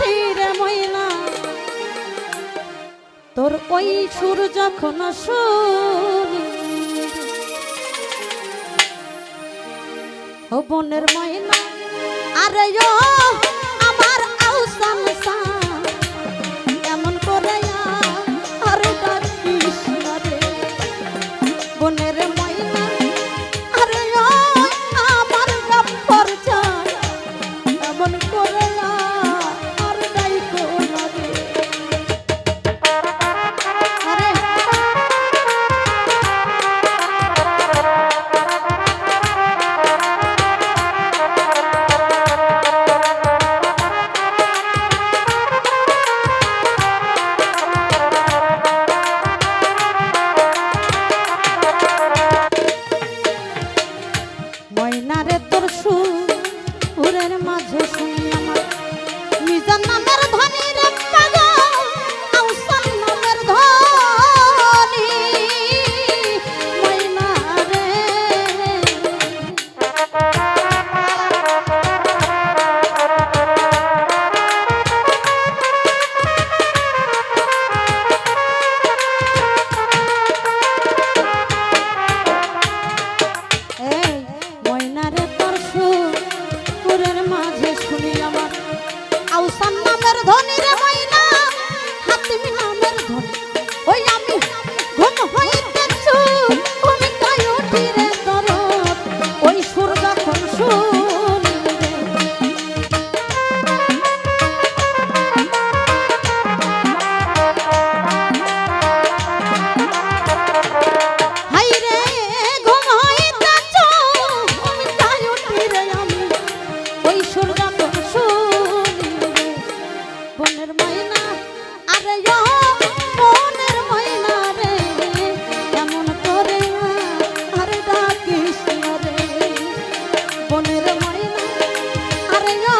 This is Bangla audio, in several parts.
উঠি রে ময়না তোর ওই সুর যখন শুনি ও বনের ময়না আরে ও আমার আউসান এমন করে আর ডাকিস না রে বনের ময়না আরে ও আমার গপ্পর চাই এমন করে আর ডাইকো না রে ময়নারে তোর সুরের মাঝে শুনি আমার মিজান নামের ধনী রে পাগল আউসান নামের ধনী ময়নারে ময়নারে তোর সুরের মাঝে শুনি আমার আউসান নামের ধনী রে ময়না হাতিম নামের ধনী ওই আমি ঘুম হইতেছু তুমি তাই উঠি রে দরদ ওই সুর যখন শুনি হাই রে ঘুম হইতেছু তুমি তাই উঠি রে আমি ওই সুর যখন শুনি বনের ময়না আরে ও বনের ময়না রে এমন করে আর ডাকিস না রে বনের ময়না আরে ও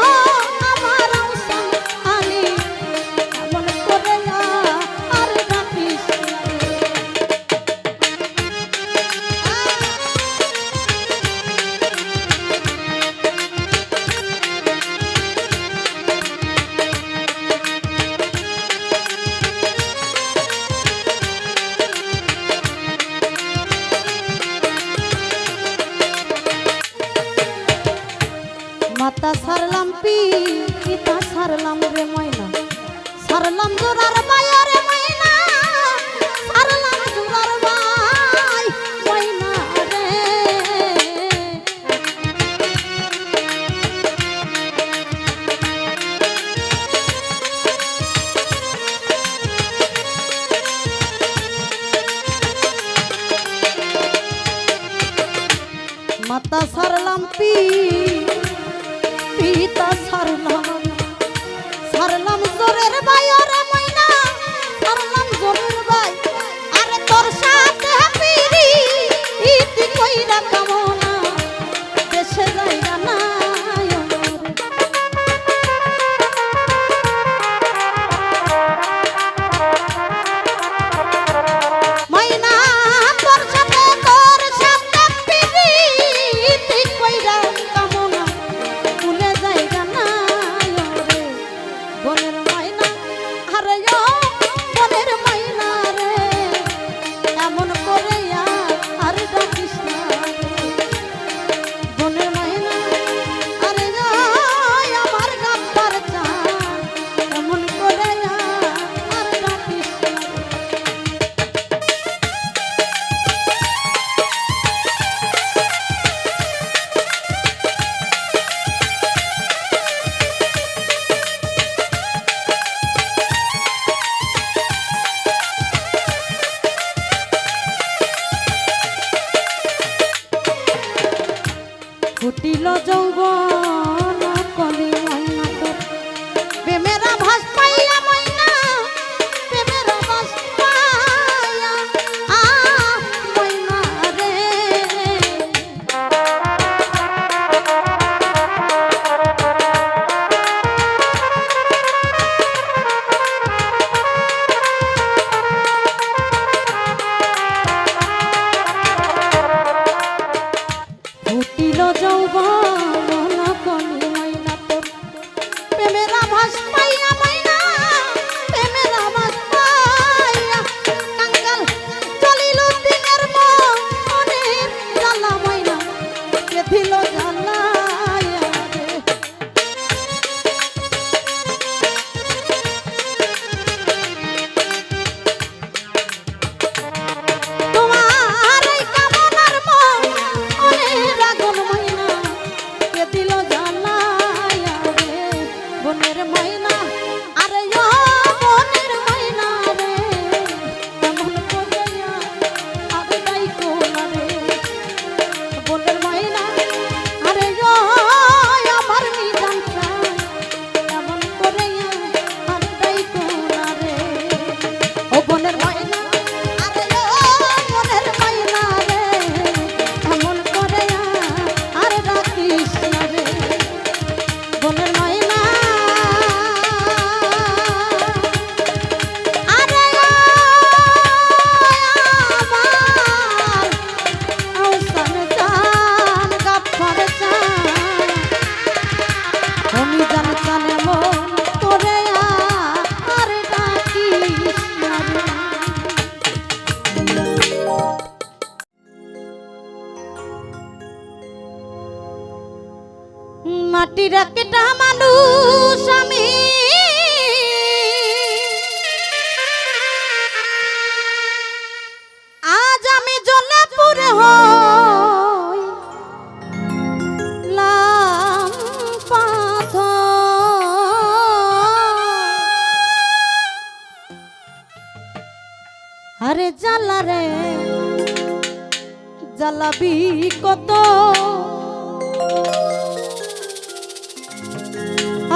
আমার আউসান আলী এমন করে আর ডাকিস না রে মাতা সারলাম পিতা সারলাম রে ময়না সারলাম জোরার মায়া রে ময়না সারলাম জোরার মাই ময়না রে মাতা সারলাম পিতা সারলাম জোরের ভাই ওরে ময়না সারলাম জোরের ভাই আরে তোর সাথে পিরি ইতি কইরা কামনা দেশে যাইরা না ময়না তোর সাথে পিরি ইতি কইরা কামনা ভুলে যাইরা না রে বনের ময়না আরে ও বনের ময়না রে এমন করে আর ডাকিস না বনের ময়না আরে ও আমার গপ্পর চাই এমন করে আর ডাকিস না ফুটিল যৌবন কলি ময়না তোর প্রেমের ভাস পাইয়া ময়না প্রেমের ভাস পাইয়া ময়না রে যৌবন কলি ময়না তোর জ্বালায়া রে। তোমার এই কামনার মনের আগুন ময়না কে দিল জ্বালায়া রে। বনের ময়না আরে ও বনের ময়না রে, কেমন করিয়া আর ডাইকো না রে। বনের ময়না আরে ও আমার নিজান প্রাণ, কেমন করিয়া আর ডাইকো না রে। ও বনের ময়না আরে ও বনের ময়না রে, কেমন করিয়া আর ডাকিস না রে। বনের ময়না আরে ও আমার আউসান জান গাফফার জান, আমি জান জানে মন করে আর ডাকিস না রে। মাটির একটা মানুষ আমি, আজ আমি জ্বলে পুড়ে হইলাম পাথর। আরে জ্বালা রে জ্বালাবি কত,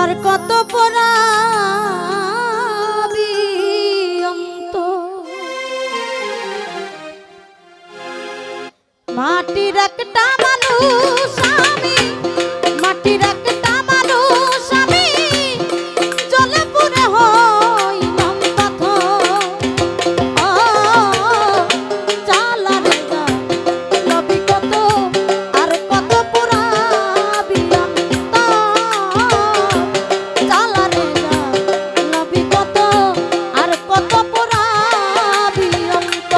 আর কত পোড়াবি অন্ত। মাটির একটা মানুষ আমি, মাটির একটা মানুষ আমি, জ্বলে পুড়ে হইলাম পাথর। ও জ্বালা রে জ্বালাবি কত, আর কত পোড়াবি অন্ত। জ্বালা রে জ্বালাবি কত, আর কত পোড়াবি অন্ত।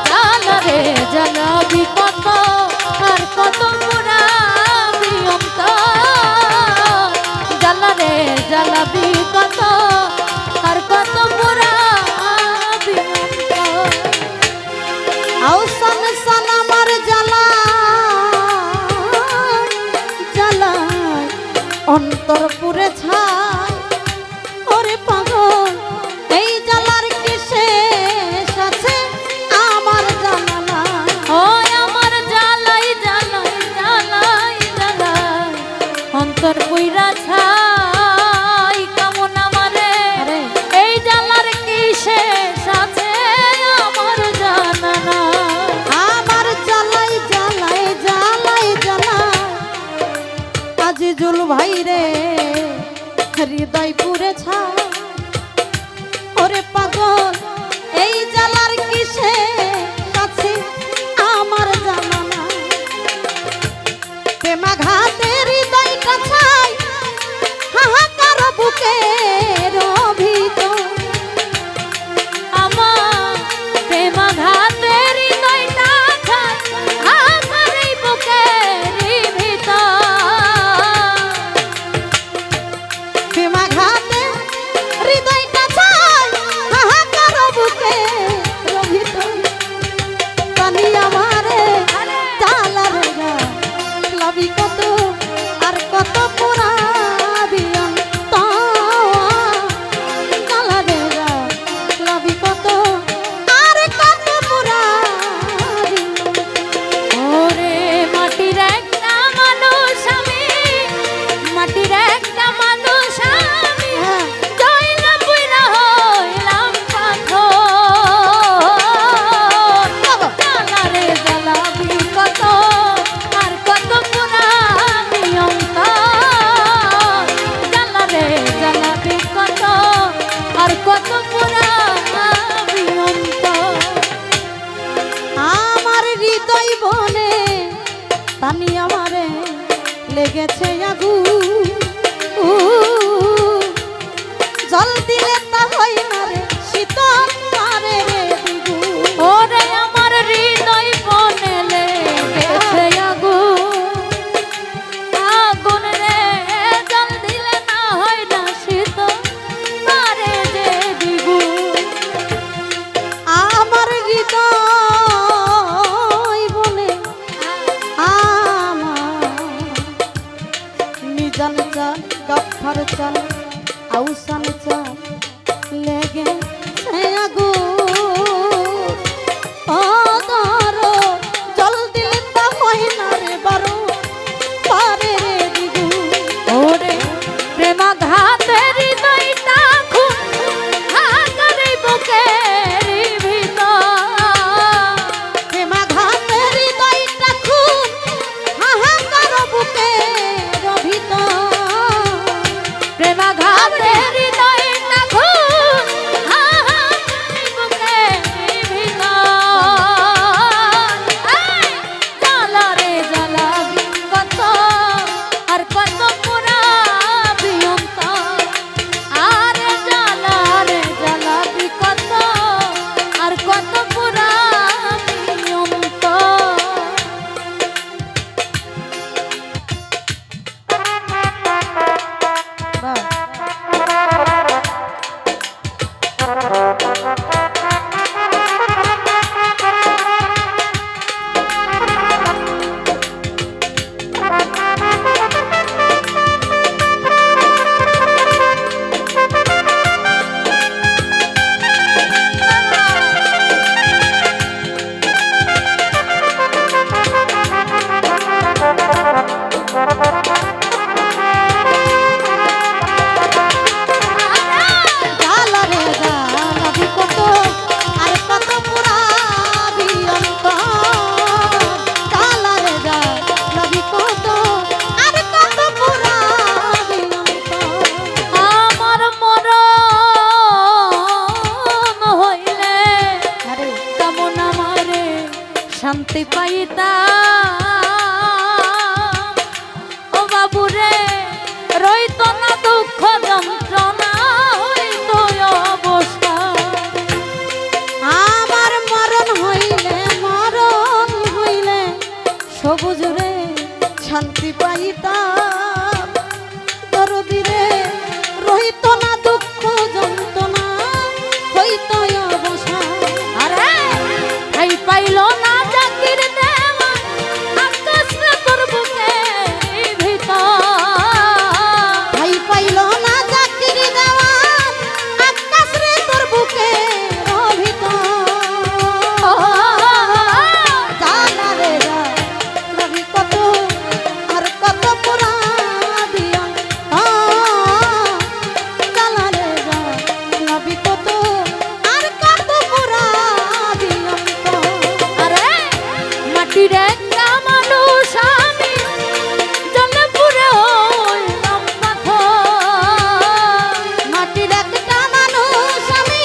জ্বালা রে জ্বালাবি কত, আর কত পোড়াবি অন্ত। জ্বালা রে জ্বালাবি কত, আর কত পোড়াবি অন্ত। আউসান সালামার জ্বালা জ্বালা অন্তর পুরে ছাই। ওরে পাগল এই জ্বালার কি শেষ আছে, আমার জানা নাই। ও আমার জ্বালাই জ্বালাই জ্বালাই জ্বালাই অন্তর পুইরা ছাই। কেমন আমারে এই জ্বালার কি শেষ আছে, আমার জানা নাই। আমার জ্বালাই জ্বালাই জ্বালাই জ্বালাই আজিজুল ভাই রে হৃদয় পুরে ছাই। ওরে পাগল এই জ্বালার কিসে কাছে, আমার জানা নাই। প্রেমাঘাতে হৃদয়টা ছাই, হাহাকার বুকের ভিতর। আমার প্রেমাঘাতে হৃদয়টা ছাই, হাহাকার এই বুকের ভিতর। প্রেমাঘাতে হৃদয়টা ছাই, হাহাকার বুকের ভিতর। পানি আমারে জ্বালা রে জ্বালাবি কত, আর কত পোড়াবি অন্ত। জ্বালা রে জ্বালাবি কত, আর কত পোড়াবি। ওরে মাটির একটা মানুষ আমি, মাটির একটা মানুষ আমি, জয়লা পুইরা হইলাম পাথর। জ্বালা রে জ্বালাবি কত, আর কত পোড়াবি হৃদয় বনে তানি আমারে লেগেছে আগুন জল দিলে তা হয় না রে শীতল মারে রে দ্বিগুণ ওরে আমার হৃদয় বনে লেগেছে আগুন রে জল দিলে না হয় না শীতল মারে যে দ্বিগুণ আমার হৃদয় বনে আমার নিজান চাল গাফার চাল আউসান চাল লেগে আগুন ও ধরো জল দিলে তা হয় না রে বারো পারে রে দ্বিগুণ ওরে প্রেমাঘাতে হৃদয়টা খুন হাজারে বুকের ভিতর প্রেমাঘাতে হৃদয়টা খুন হাহাকার বুকের ভিতর প্রেমাঘাতে হৃদয়টা খুন হাজারে বুকের ভিতর জ্বালা রে জ্বালাবি কত আর কত পুরাবি অন্তর আরে জ্বালা রে জ্বালাবি কত আর কত পুরাবি অন্তর জ্বালা রে জ্বালাবি কত আর কত পুরাবি অন্তর জ্বালা রে জ্বালাবি কত আর কত পুরাবি অন্তর আমার মরণ হইলে আরে কেমন আমারে শান্তি পাইতা ও বাবুরে রইত না দুঃখ যন্ত্রণা হইত অবস্থা আমার মরণ হইলে সবুজ রে শান্তি পাইতাম দরদিরে রহিত না দুঃখ যন্ত্রণা হইত অবসা আরে ঠাই পাইল না জাকির দেওয়া আকাশ রে তোর বুকের ভিতর ভাই পাইল না চাকরি দেওয়ান আকাশ রে তোর বুকে জানা রে রবি কত আর কত পুরাবি জানা রে রবি কত আর কত পুরাবি আরে মাটির একটা মানুষ আমি জলে পুরে হইলাম পাথর মাটির একটা মানুষ আমি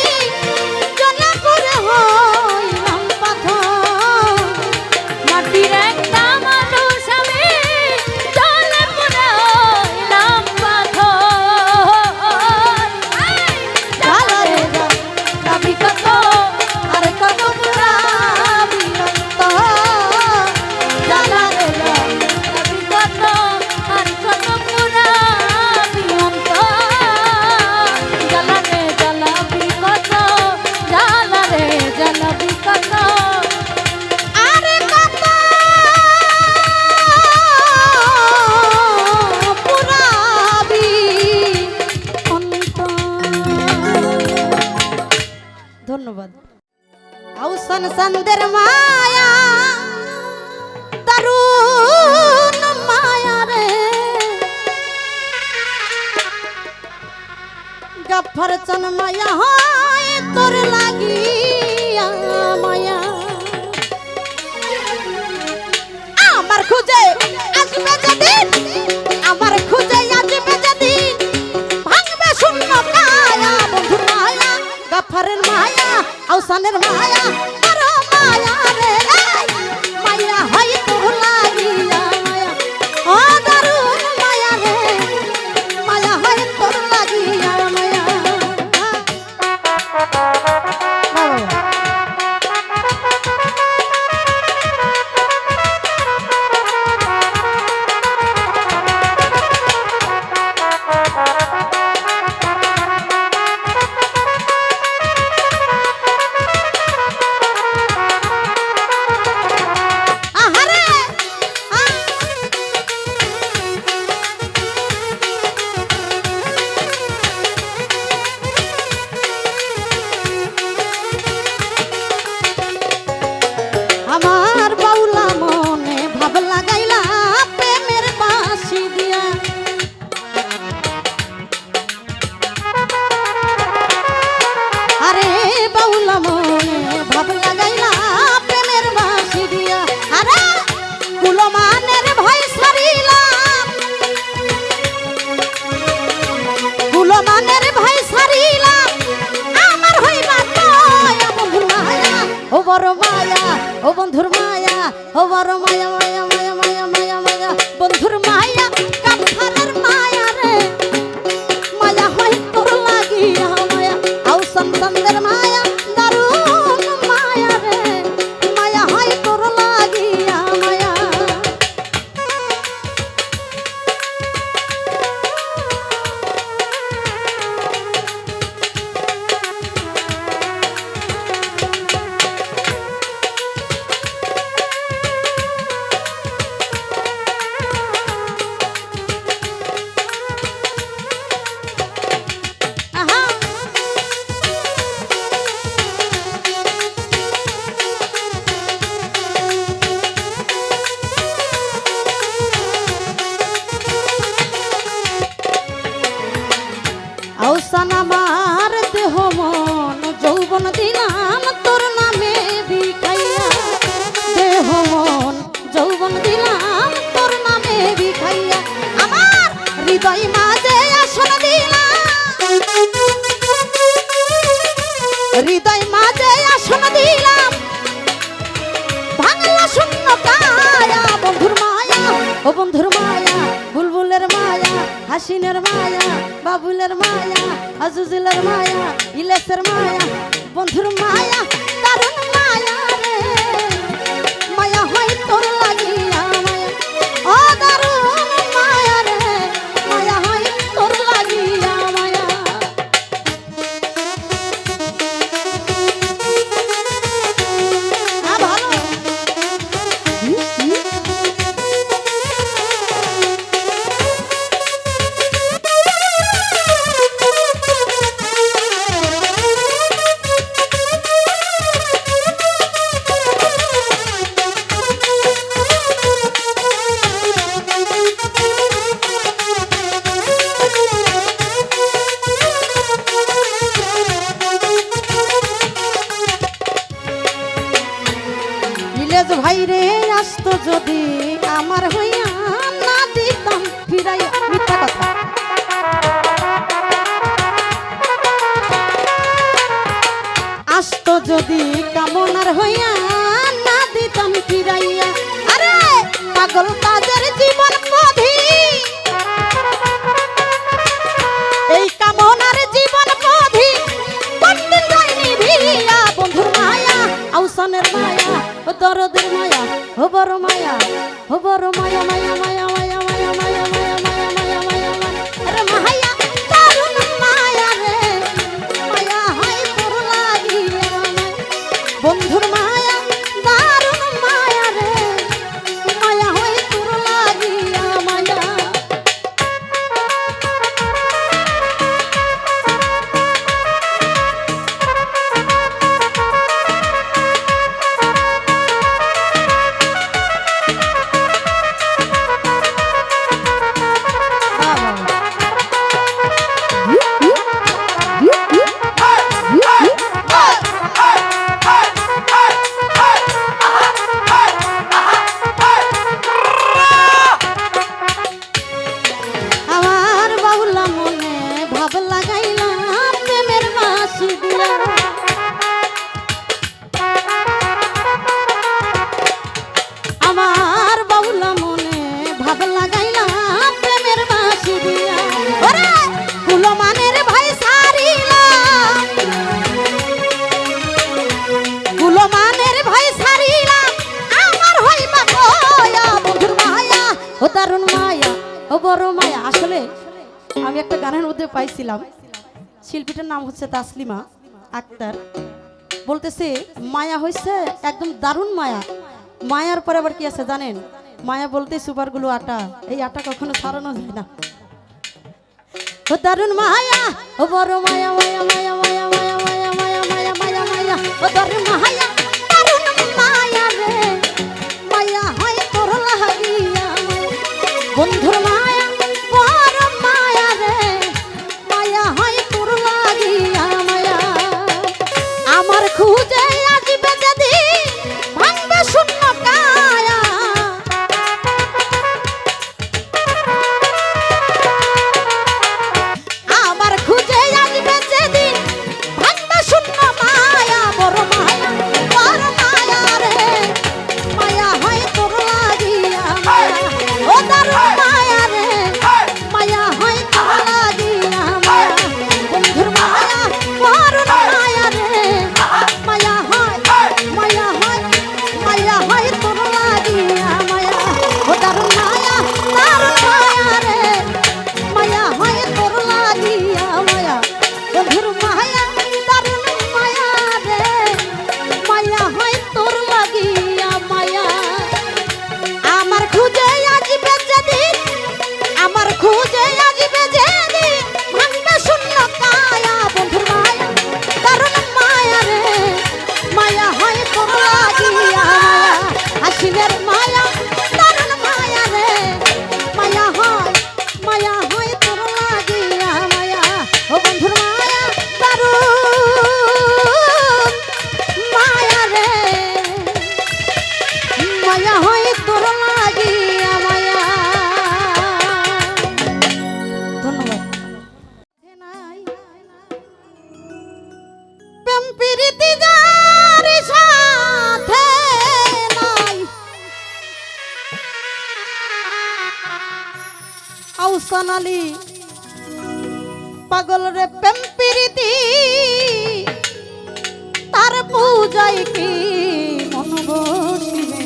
জলাপুরে হইলাম পাথর মাটির একটা মানুষ আমি জলে পুরে হইলাম পাথর জালা রে রবি কত আর কত পুরাবি জালা রে রবি কত আর কত পুরাবি অন্তর জ্বালা রে জ্বালাবি কত জ্বালা রে জ্বালাবি কত আরে কত পুরাবি ধন্যবাদ আউসান সন্দের মায়া দারুণ মায়া রে গাফার চন মায়া হয় তোর লাগিয়া মায়া আমার খুঁজে আসবে যেদিন আমার খুঁজে আসবে যেদিন ভাঙবে শূন্য কায়া বন্ধু মায়া গাফারের মায়া আউসানের মায়া আরো মায়া রে এই মায়া ও বন্ধুর মায়া ও বড় মায়া মায়া মায়া মায়া মায়া মায়া বন্ধুর মায়া কাফারের মায়া রে মায়া হয় তোর লাগিয়া মায়া আউসান চাঁদের মায়া দারুণ মায়া রে মায়া হয় তোর লাগিয়া মায়া আউসান আমার দেহ মন যৌবন দিলাম তোর নামে বিখাইয়া দেহ মন যৌবন দিলাম তোর নামে বিখাইয়া আমার হৃদয় মাঝে আসন দিলাম হৃদয় মাঝে আসন দিলাম ভাঙলা শূন্য কায়া বন্ধুর মায়া ও বন্ধুর মায়া বুলবুলের মায়া হাসিনের মায়া বাবুলের মায়া আজুজুলের মায়া ইলেসের মায়া বন্ধুর মায়া দারুণ মায়া রে মায়া হয় তোর লাগিয়া মায়া ও দারুণ মায়া রে মায়া হয় তোর লাগিয়া মায়া ভালো ইলেজ ভাই রে আসতো যদি আমার হইয়া না দিতাম ফিরাইয়া মিথ্যা কথা আসতো যদি কামনার হইয়া না দিতাম ফিরাইয়া আরে পাগল তাদের জীবন পথি এই কামনার জীবন পথি কোনদিন যায়নি ভিড়িয়া বন্ধুর মায়া আউসানের মায়া ও দরদের মায়া ও বড় মায়া ও বড় মায়া মায়া মায়া মায়া মায়া মায়া মায়া মায়া মায়া মায়া আরে মায়া দারুণ মায়া রে মায়া হয় তোর লাগিয়া বন্ধুর মায়া দারুণ মায়া রে মায়া হয় তোর লাগিয়া মায়া আমার বাউলা মনে ভাব লাগাইলাম প্রেমের বাঁশি দিয়া আমার বাউলা মনে ভাব লাগাইলাম প্রেমের বাঁশি দিয়া ওরে কুলমানের ভাই সারিলাম কুলমানের ভাই সারিলাম আমার হইবা কয়া বন্ধুর মায়া ও দারুণ মায়া ও বড় মায়া আসলে আমি একটা গানের মধ্যে পাইছিলাম শিল্পীটার নাম হচ্ছে তাসলিমা আক্তার বলতেছে মায়া হইছে একদম দারুণ মায়া মায়ার পরে আবার কি আছে জানেন মায়া বলতে সুপারগুলো আটা এই আটা কখনো ছাড়ানো যায় না ও দারুণ মায়া ও বড় মায়া মায়া মায়া মায়া মায়া মায়া মায়া মায়া মায়া মায়া ও দারুণ মায়া দারুণ মায়া রে মায়া হয় তোর লাগিয়া বন্ধুর মায়া বড় মায়া রে মায়া হয় তোর লাগিয়া মায়া আমার খুঁজে আসবে যদি ভাঙবে শূন্য কায়া আমার খুঁজে আসবে যেদিন ভাঙবে শূন্য মায়া বড় মায়া রে দয়া হয় তোর লাগিয়া মায়া। ধন্যবাদ। প্রেম প্রীতি যার সাথে নাই, আহসান আলী পাগল রে প্রেম প্রীতি তার পূজায় কি মন বসিবে,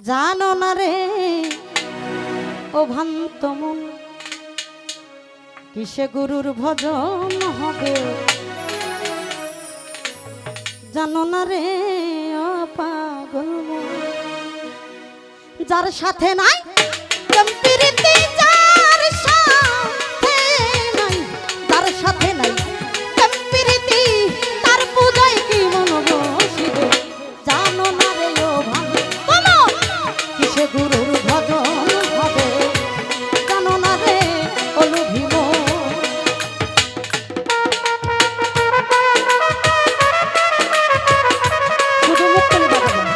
জানো না রে ও ভ্রান্ত মন কিসে গুরুর ভজন হবে, জানো না রে ও পাগল মন। যার সাথে নাই প্রেম প্রীতি, যার সাথে নাই, যার সাথে নাই প্রেম প্রীতি তার পূজায় কি মন বসিবে, জানো না রে ও ভ্রান্ত মন কিসে গুরুর ভজন হবে, জানো না রে ও লোভী মন। শুধু মুখ খুলে বাজাবেন।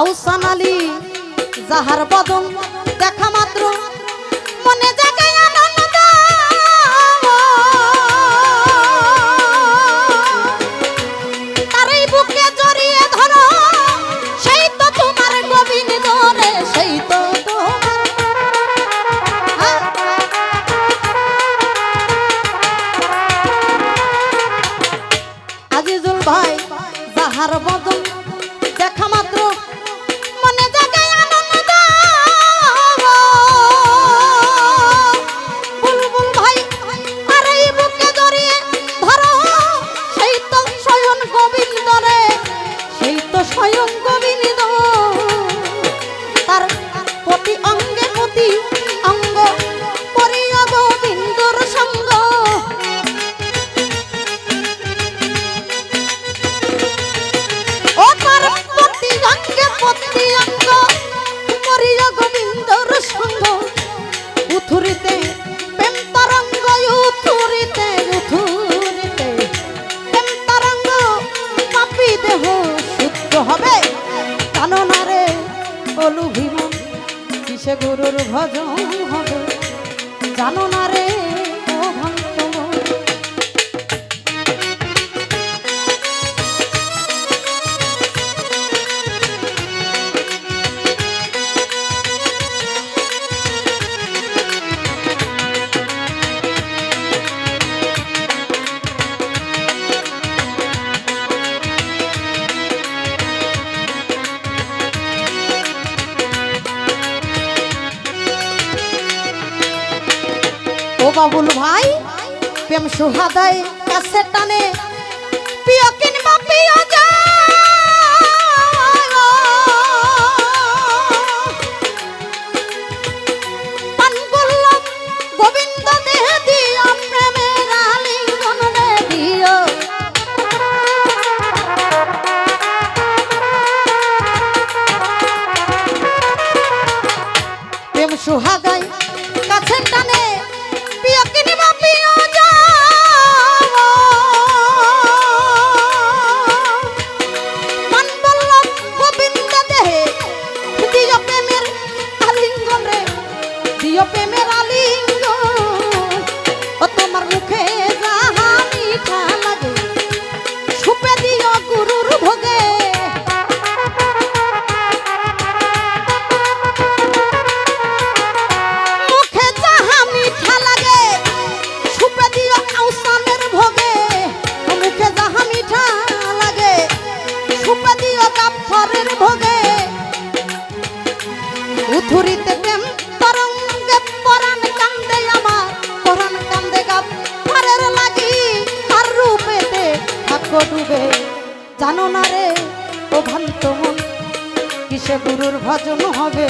আহসান আলী যাহার বদন দেখা মাত্র মনে জাগায় আনন্দ, তারই বুকে জড়িয়ে ধরো সেই তো তোমার গোবিন্দ রে, সেই তো তোমার। আজিজুল ভাই যাহার বদন দেখা মাত্র মনে জাগায় আনন্দ, বুলবুল ভাই আর এই বুকে জড়িয়ে ধরো সেই তো স্বয়ং গোবিন্দ রে, সেই তো স্বয়ং গোবিন্দ। তার প্রতি অঙ্গে প্রতি অঙ্গ পরিয় গোবিন্দর সঙ্গ, ও তার প্রতি অঙ্গে প্রতি অঙ্গ পরিয় গোবিন্দর সঙ্গ। উথুরিতে প্রেম তরঙ্গ, উথুরিতে উথুরিতে প্রেম তরঙ্গ, পাপী দেহ শুদ্ধ হবে, জানো না রে ও লোভী মন কিসে গুরুর ভজন হবে, জানো না রে ও ভ্রান্ত মন। ও বাবুল ভাই প্রেম সুহাদায় কাছে টানে, প্রিয় কিনবা প্রিয় যায়, পান বললাম গোবিন্দ দেহ দিও, প্রেমের আলিঙ্গন রে দিও। প্রেম সুহাদায় কাছে টানে, প্রিয় কিনবা প্রিয় যাও, মান বল্লভ গোবিন্দ দেহে দিও প্রেমের আলিঙ্গন রে, দিও প্রেমের আলিঙ্গন। ও তোমার মুখে যাহা মিঠা লাগে সুপে দিও গুরুর ভোগে, মুখে যাহা মিঠা লাগে সুপে দিও আহসানের ভোগে, মুখে যাহা মিঠা লাগে সুপে দিও গাফরের ভোগে। উথুরিতে প্রেম তরঙ্গে পরাণ কান্দে আমার, পরাণ কান্দে গাফরের লাগি, তার রূপেতে থাকো ডুবে, জানো না রে ও ভ্রান্ত মন কিসে গুরুর ভজন হবে,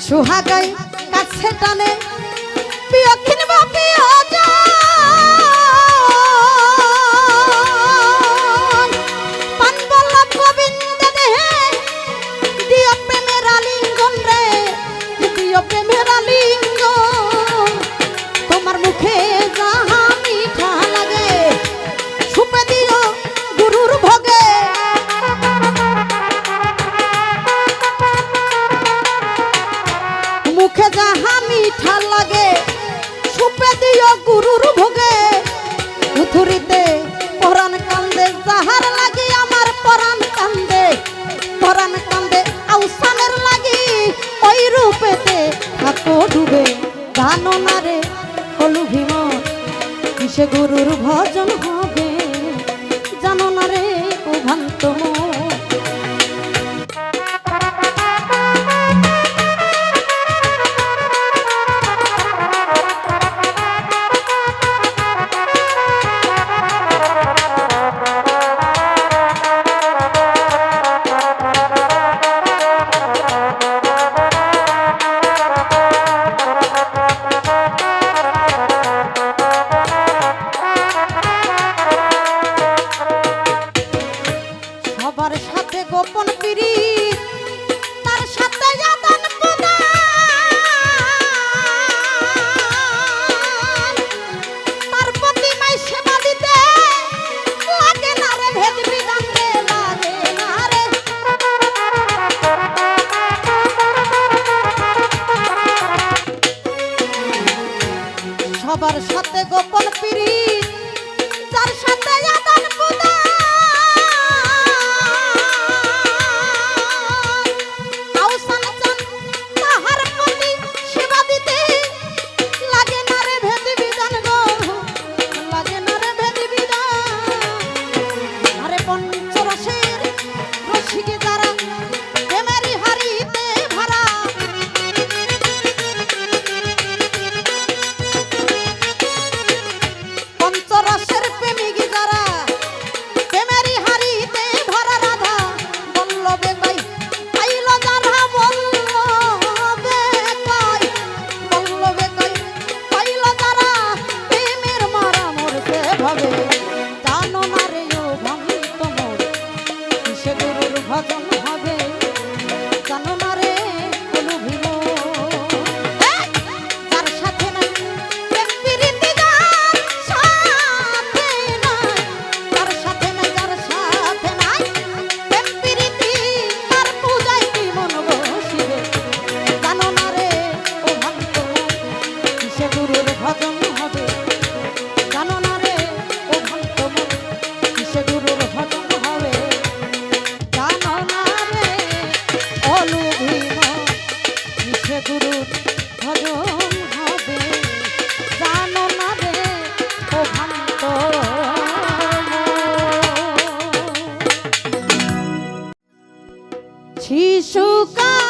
সুহাগাই কাছে টানে প্রিয় কিনবা প্রিয় পান বল্লভ গোবিন্দ দেহে দিও প্রেমের আলিঙ্গন রে দিও প্রেমের আলিঙ্গন তোমার মুখে যাহা মিঠা লাগে সুপে দিও গুরুর ভোগে মুখে যাহা মিঠা লাগে সুপে দিও গুরুর ভোগে উথুরিতে পরাণ কান্দে যাহার লাগি আমার পরাণ কান্দে আউসানের লাগি ওই রূপেতে থাকো ডুবে জানো না রে হলু ভীম কিসে গুরুর ভজন হবে জানো না রে ও ভ্রান্ত মন। সবার সাথে গোপন পিরিত তার সাথে আদান প্রদান তার প্রতিমায় সেবা দিতে লাগে না রে ভেদ বিধান রে লাগে না রে সবার সাথে গোপন পিরিত তার সাথে আদান প্রদান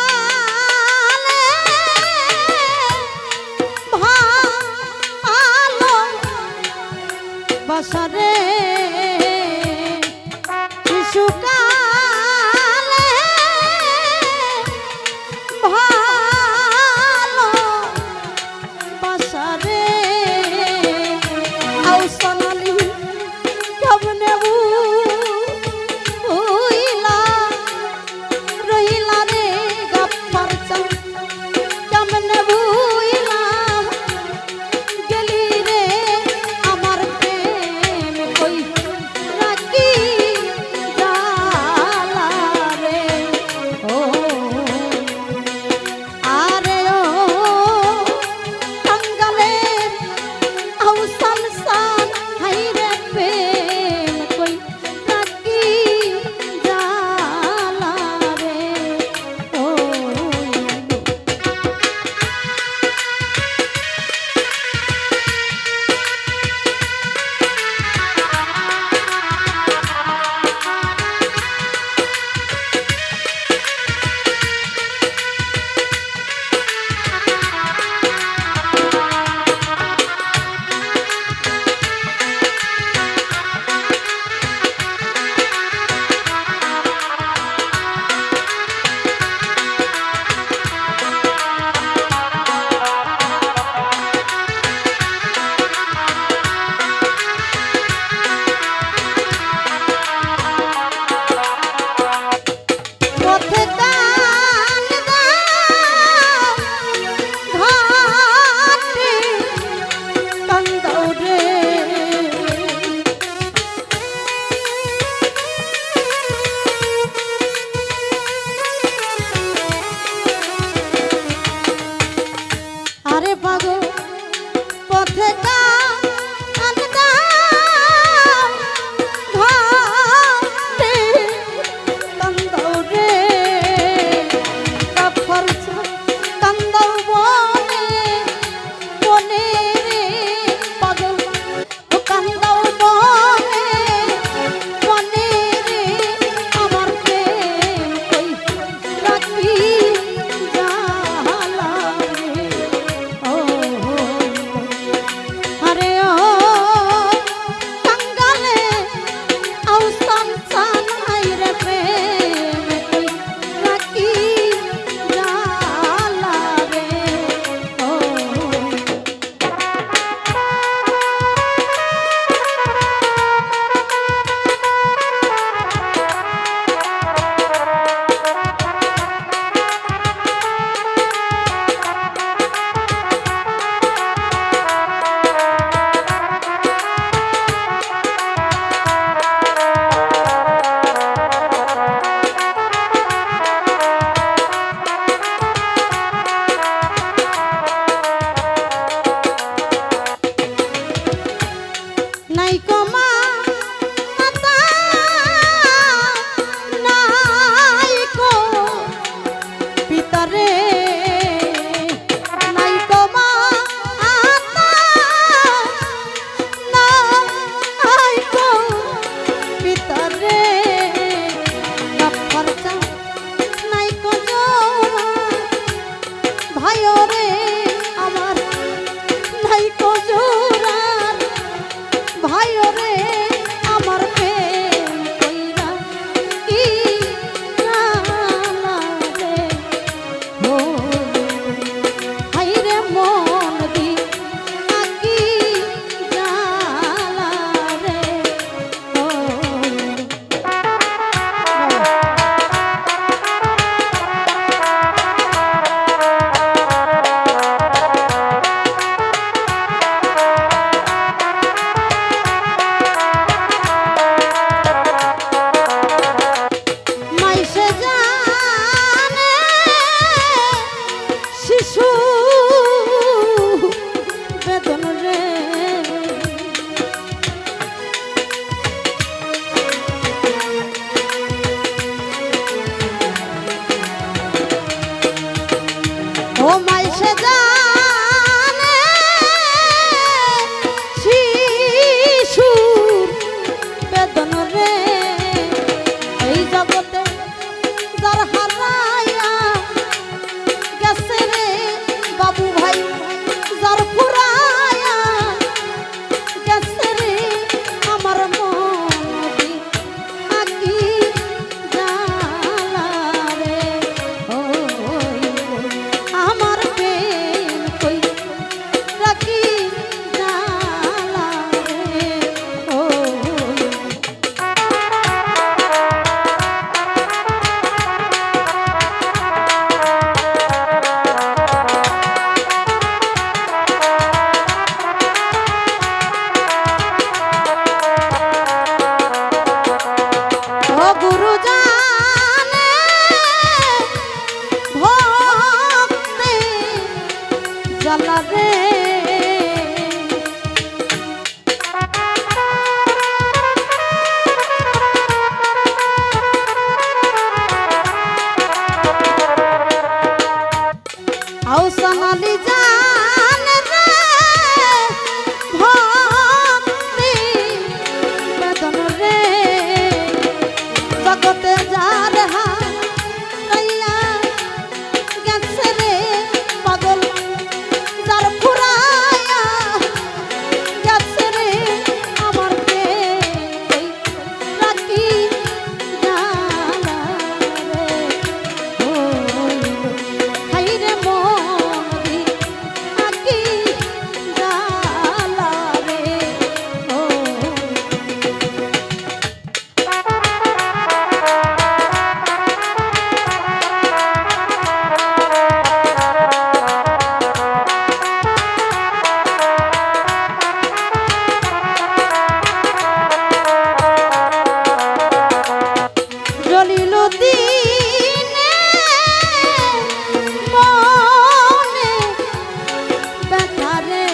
শিশুকালে ভালো বাসারে শিশুকালে ভালো বাসারে আউসানালি কেমনে ও মাইসে জানে শিশুর বেদন রে এই জগতে যার হারায়া গেছে রে বাবু ভাই যার ফুরায়া গেছে রে আমার মন আকি জালা রে ও আমার প্রেম কই রাখি জালা রে ও ও গুরু জানে ভক্তে জ্বালা রে আউসান আলী জানে রে ভক্তি বেদন রে জগতে যার হারাইয়া গেছে রে পাগল যার ফুরায়া গেছে রে আমার প্রেম রাখি জালা রে ও হাইরে মরি আকি জালা রে ও জ্বলিল দিনে মনে ব্যথা রে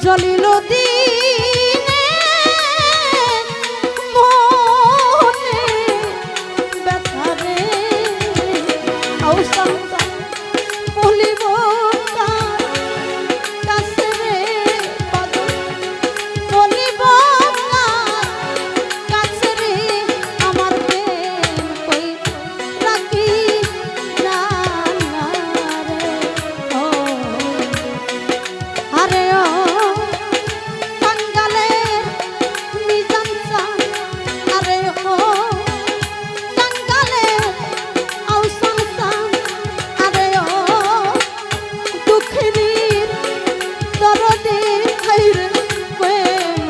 জ্বলিল দিনে মনে ব্যথা রে আউসান বলিব কার কাছে রে পাগল বলিব কার কাছে রে আমার প্রেম কই রাখি জানা রে ও আরে ও কাঙ্গালে মিজান চান আরে ও কাঙ্গালে আউসান চান আরে ও দুঃখের দরদে খাইরে প্রেম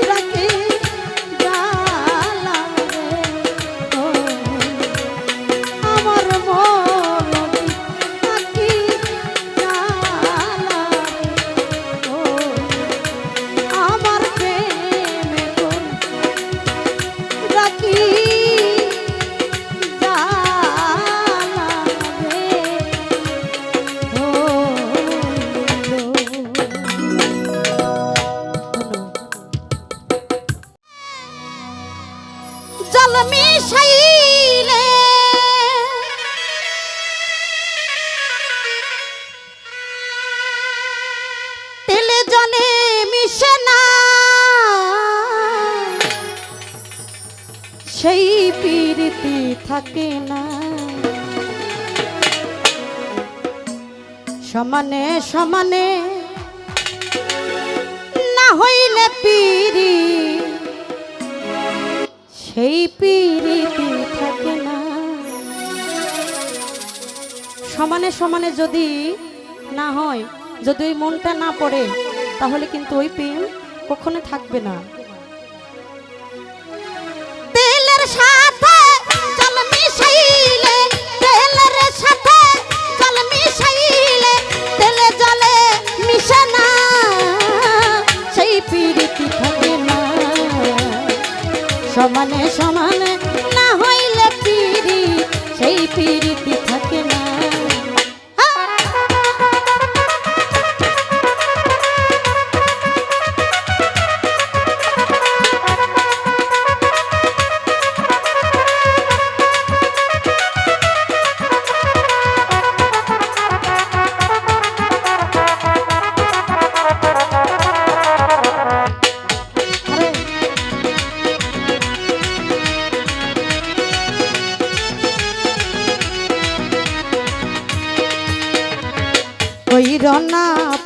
রাখি জালা রে ও আমার মন আকি জালা রে ও আমার প্রেম রাখি জালা রে জল মিশাইলে তেলে জলে মিশে না সেই পীরিতি থাকে না সমানে সমানে না হইলে পীরি সেই পীরিতি থাকে না সমানে সমানে যদি না হয় যদি ওই মনটা না পড়ে তাহলে কিন্তু ওই প্রেম কখনো থাকবে না তেলের সাথে জল মিশাইলে তেলের সাথে জল মিশাইলে তেলে জলে মিশে না সেই পীরিতি থাকে না সমানে সমানে না হইলে পীরি সেই পীরিতি থাকে না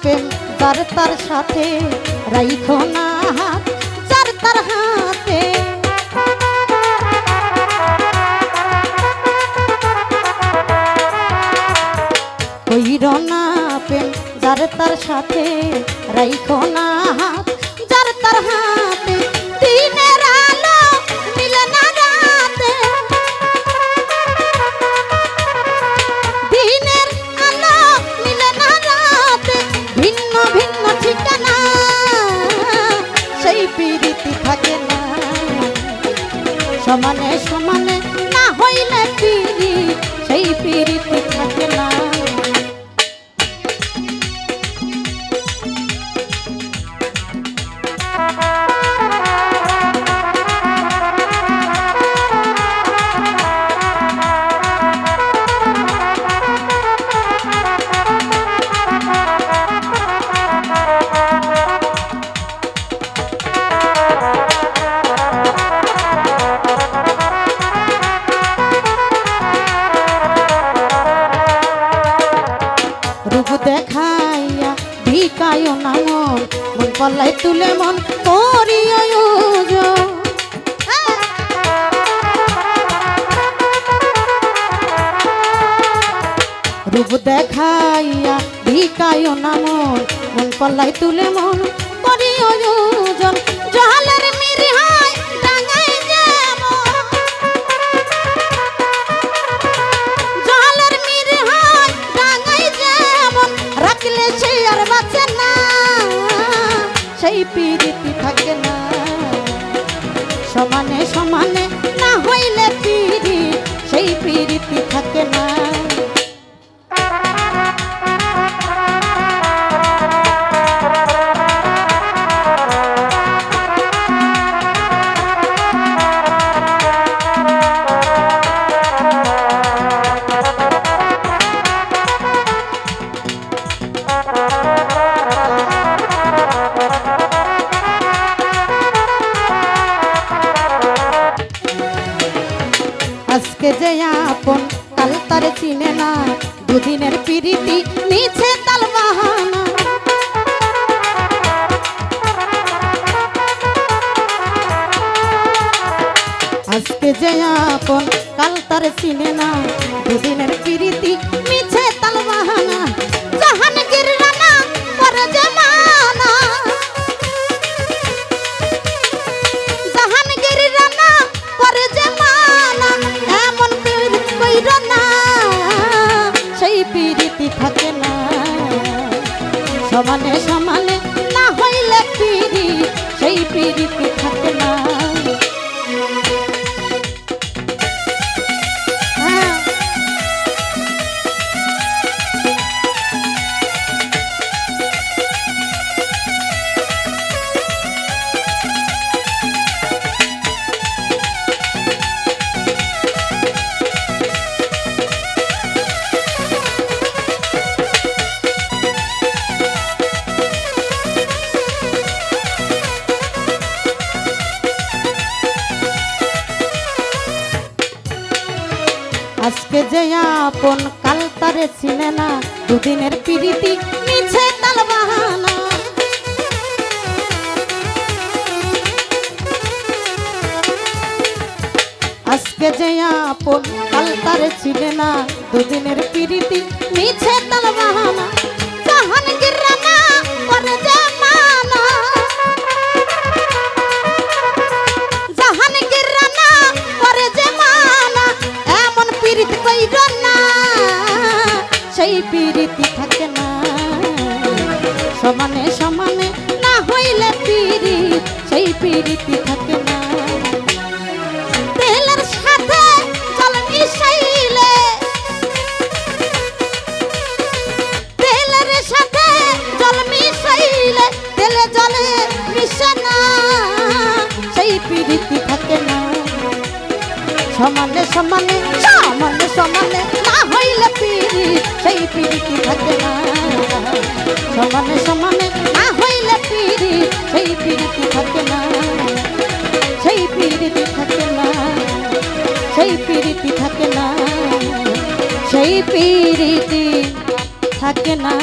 প্রেম যার তার সাথে রাইখো না হাত যার তার হাতে। কইরো না প্রেম যার তার সাথে রাইখো না হাত যার তার হাতে। দিনের আলো মিলে না রাতে, দিনের আলো মিলে না রাতে, ভিন্ন ভিন্ন ঠিকানা সেই প্রীতি থাকে না। সমানে সমানে না হইলে প্রীতি সেই প্রীতি থাকে না। রূপ দেখাইয়া ভিকায়ও না মন, মন পল্লাই তুলে মন করিও আয়োজন। রূপ দেখাইয়া ভিকায়ও না মন, মন পল্লাই তুলে মন করিও আয়োজন। জহালের মিরি হয় ডাঙাই যেমন, জহালের মিরি হয় ডাঙাই যেমন, রাখলে সে আর বাঁচে না সেই প্রীতি থাকে না। সমানে সমানে না হইলে প্রীতি সেই প্রীতি থাকে না। আজকে যে আপন কাল তারে চিনে না, দুদিনের প্রীতি নিচে তাল বাহানা। আজকে যে আপন কাল তারে চিনে না, দুদিনের প্রীতি নিচে তাল বাহানা। জাহাঙ্গীর রানা পরে যে মানা, জাহাঙ্গীর রানা পরে যে মানা, এমন কইরো না সেই প্রীতি থাকে না। সমানে সমানে না হইলে প্রীতি সেই প্রীতি থাকে না। আজকে যে আপন কাল তারে চিনে না, দুদিনের প্রীতি মিছে তাল বাহানা। আজকে যে আপন কাল তারে চিনে না, দুদিনের প্রীতি মিছে তাল বাহানা। জাহাঙ্গীর রানা পরে যে মানা, জাহাঙ্গীর রানা পরে যে মানা, এমন প্রীতি কইরো না সেই প্রীতি থাকে না। সমানে সমানে না হইলে প্রীতি সেই প্রীতি থাকে না। তেলের সাথে জল মিশাইলে, তেলের সাথে জল মিশাইলে, তেলে জলে মিশে না সেই প্রীতি থাকে না। সমানে সমানে সমানে সমানে না হইলে প্রীতি সেই প্রীতি থাকে না। সমানে সমানে না হইলে প্রীতি সেই প্রীতি থাকে না। সেই প্রীতি থাকে না, সেই প্রীতি থাকে না, সেই প্রীতি থাকে না।